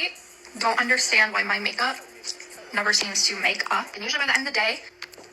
I don't understand why my makeup never seems to make up. And usually by the end of the day,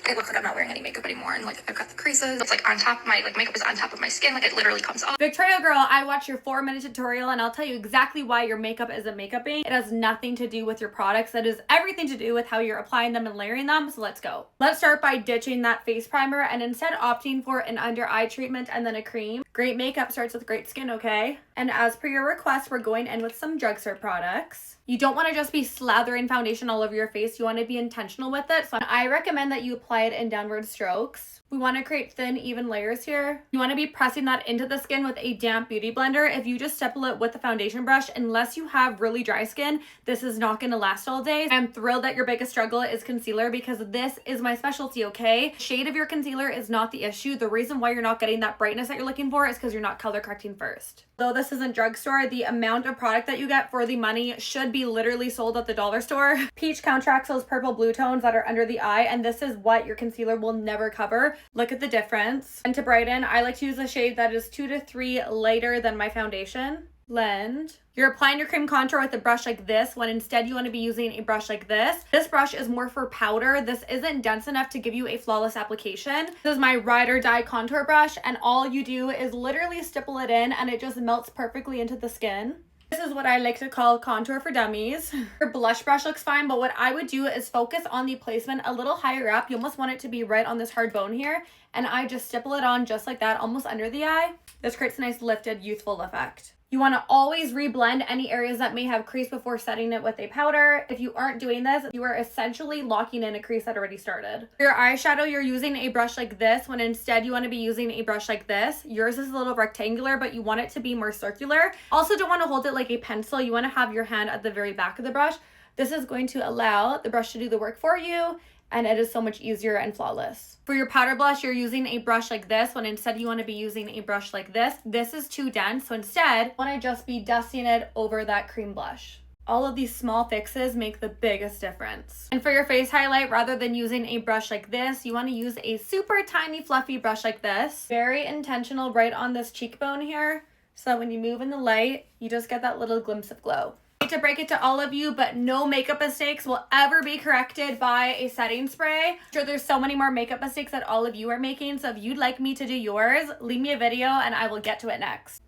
it looks like I'm not wearing any makeup anymore. And like I've got the creases. It's like on top of my, like makeup is on top of my skin. Like it literally comes off. Victoria girl, I watched your 4-minute tutorial and I'll tell you exactly why your makeup isn't makeuping. It has nothing to do with your products. It has everything to do with how you're applying them and layering them. So let's go. Let's start by ditching that face primer and instead opting for an under eye treatment and then a cream. Great makeup starts with great skin, okay? And as per your request, we're going in with some drugstore products. You don't want to just be slathering foundation all over your face. You want to be intentional with it. So I recommend that you apply it in downward strokes. We want to create thin, even layers here. You want to be pressing that into the skin with a damp beauty blender. If you just stipple it with the foundation brush, unless you have really dry skin, this is not going to last all day. I'm thrilled that your biggest struggle is concealer because this is my specialty, okay? Shade of your concealer is not the issue. The reason why you're not getting that brightness that you're looking for is because you're not color correcting first. Though this isn't drugstore, the amount of product that you get for the money should be literally sold at the dollar store. Peach counteracts those purple blue tones that are under the eye, and this is what your concealer will never cover. Look at the difference. And to brighten, I like to use a shade that is 2 to 3 lighter than my foundation. Blend. You're applying your cream contour with a brush like this when instead you want to be using a brush like this. This brush is more for powder. This isn't dense enough to give you a flawless application. This is my ride or die contour brush, and all you do is literally stipple it in and it just melts perfectly into the skin. This is what I like to call contour for dummies. Your blush brush looks fine, but what I would do is focus on the placement a little higher up. You almost want it to be right on this hard bone here, and I just stipple it on just like that, almost under the eye. This creates a nice lifted, youthful effect. You want to always reblend any areas that may have crease before setting it with a powder. If you aren't doing this, you are essentially locking in a crease that already started. For your eyeshadow, you're using a brush like this when instead you want to be using a brush like this. Yours is a little rectangular, but you want it to be more circular. Also, don't want to hold it like a pencil. You want to have your hand at the very back of the brush. This is going to allow the brush to do the work for you, and it is so much easier and flawless. For your powder blush, you're using a brush like this when instead you want to be using a brush like this. This is too dense, so instead, I want to just be dusting it over that cream blush. All of these small fixes make the biggest difference. And for your face highlight, rather than using a brush like this, you want to use a super tiny fluffy brush like this. Very intentional right on this cheekbone here, so that when you move in the light, you just get that little glimpse of glow. I hate to break it to all of you, but no makeup mistakes will ever be corrected by a setting spray. I'm sure there's so many more makeup mistakes that all of you are making, so if you'd like me to do yours, leave me a video and I will get to it next.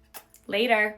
Later.